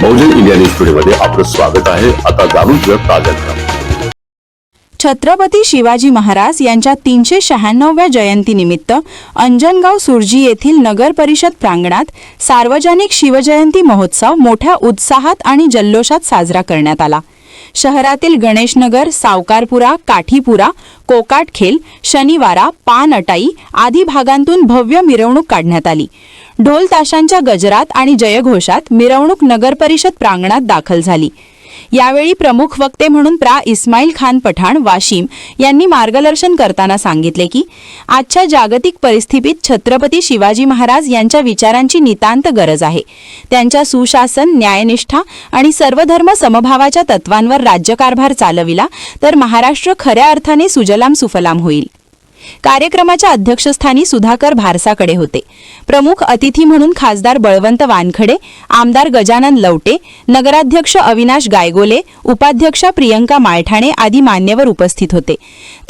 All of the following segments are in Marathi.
बहुजन इंडिया न्यूज टुडेमध्ये आपलं स्वागत आहे। आता जाणून घेऊया ताज्या घडामोडी। छत्रपती शिवाजी महाराज यांच्या 396व्या जयंतीनिमित्त अंजनगाव सुरजी येथील नगर परिषद प्रांगणात सार्वजनिक शिवजयंती महोत्सव मोठ्या उत्साहात आणि जल्लोषात साजरा करण्यात आला। शहरातील गणेशनगर, सावकारपुरा, काठीपुरा, कोकाटखेल, शनिवारा, पानअटाई आदी भागांतून भव्य मिरवणूक काढण्यात आली। ढोल ताशांच्या गजरात आणि जयघोषात मिरवणूक नगर परिषद प्रांगणात दाखल झाली। यावेळी प्रमुख वक्ते म्हणून प्रा. इस्माईल खान पठाण वाशिम यांनी मार्गदर्शन करताना सांगितले की आजच्या जागतिक परिस्थितीत छत्रपती शिवाजी महाराज यांच्या विचारांची नितांत गरज आहे। त्यांच्या सुशासन, न्यायनिष्ठा आणि सर्वधर्म समभावाच्या तत्वांवर राज्यकारभार चालविला तर महाराष्ट्र खऱ्या अर्थाने सुजलाम सुफलाम होईल। कार्यक्रमाच्या अध्यक्षस्थानी सुधाकर भारसाकडे होते। प्रमुख अतिथी म्हणून खासदार बळवंत वानखडे, आमदार गजानन लवटे, नगराध्यक्ष अविनाश गायगोले, उपाध्यक्षा प्रियंका माळठाणे आदी मान्यवर उपस्थित होते।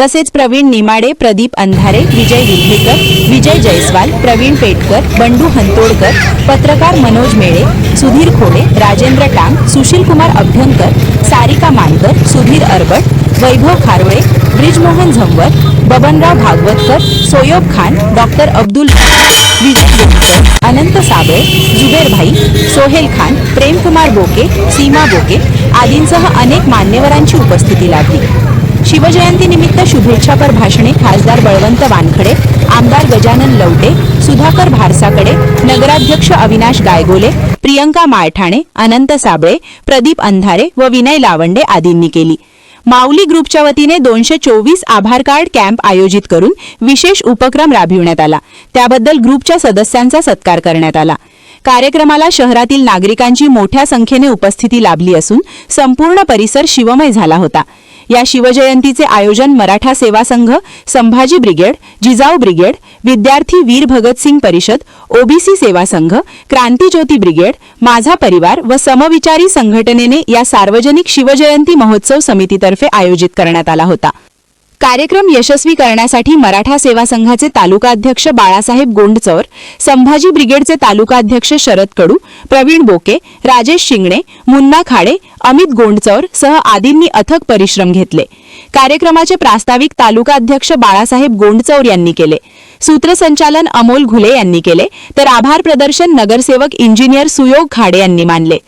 तसेच प्रवीण निमाडे, प्रदीप अंधारे, विजय विल्हेकर, विजय जयस्वाल, प्रवीण पेटकर, बंडू हंतोडकर, पत्रकार मनोज मेळे, सुधीर खोडे, राजेंद्र टांग, सुशील कुमार अभ्यंकर, सारिका मानकर, सुधीर अरबट, वैभव खारोळे, ब्रिजमोहन झंवर, बबनराव भागवतकर, सोयोब खान, डॉक्टर अब्दुल, विजय गोपकर, अनंत साबळे, जुबेर भाई, सोहेल खान, प्रेमकुमार बोके, सीमा बोके आदींसह अनेक मान्यवरांची उपस्थिती लाभली। शिवजयंतीनिमित्त शुभेच्छापर भाषणे खासदार बळवंत वानखडे, आमदार गजानन लवटे, सुधाकर भारसाकडे, नगराध्यक्ष अविनाश गायगोले, प्रियंका माळठाणे, अनंत साबळे, प्रदीप अंधारे व विनय लावंडे आदींनी केली। माऊली ग्रुपच्या वतीने 224 आभार कार्ड कॅम्प आयोजित करून विशेष उपक्रम राबविण्यात आला। त्याबद्दल ग्रुपच्या सदस्यांचा सत्कार करण्यात आला। कार्यक्रमाला शहरातील नागरिकांची मोठ्या संख्येने उपस्थिती लाभली असून संपूर्ण परिसर शिवमय झाला होता। या शिवजयंतीचे आयोजन मराठा सेवा संघ, संभाजी ब्रिगेड, जिजाऊ ब्रिगेड, विद्यार्थी वीर भगतसिंग परिषद, ओबीसी सेवा संघ, क्रांतिज्योती ब्रिगेड, माझा परिवार व समविचारी संघटनेने या सार्वजनिक शिवजयंती महोत्सव समितीतर्फे आयोजित करण्यात आला होता। कार्यक्रम यशस्वी करण्यासाठी मराठा सेवा संघाचे तालुका अध्यक्ष बाळासाहेब गोंडचौर, संभाजी ब्रिगेडचे तालुका अध्यक्ष शरद कडू, प्रवीण बोके, राजेश शिंगणे, मुन्ना खाडे, अमित गोंडचौर सह आदींनी अथक परिश्रम घेतले। कार्यक्रमाचे प्रास्ताविक तालुका अध्यक्ष बाळासाहेब गोंडचौर यांनी केले। सूत्रसंचालन अमोल घुले यांनी केले तर आभार प्रदर्शन नगरसेवक इंजिनियर सुयोग खाडे यांनी मानले।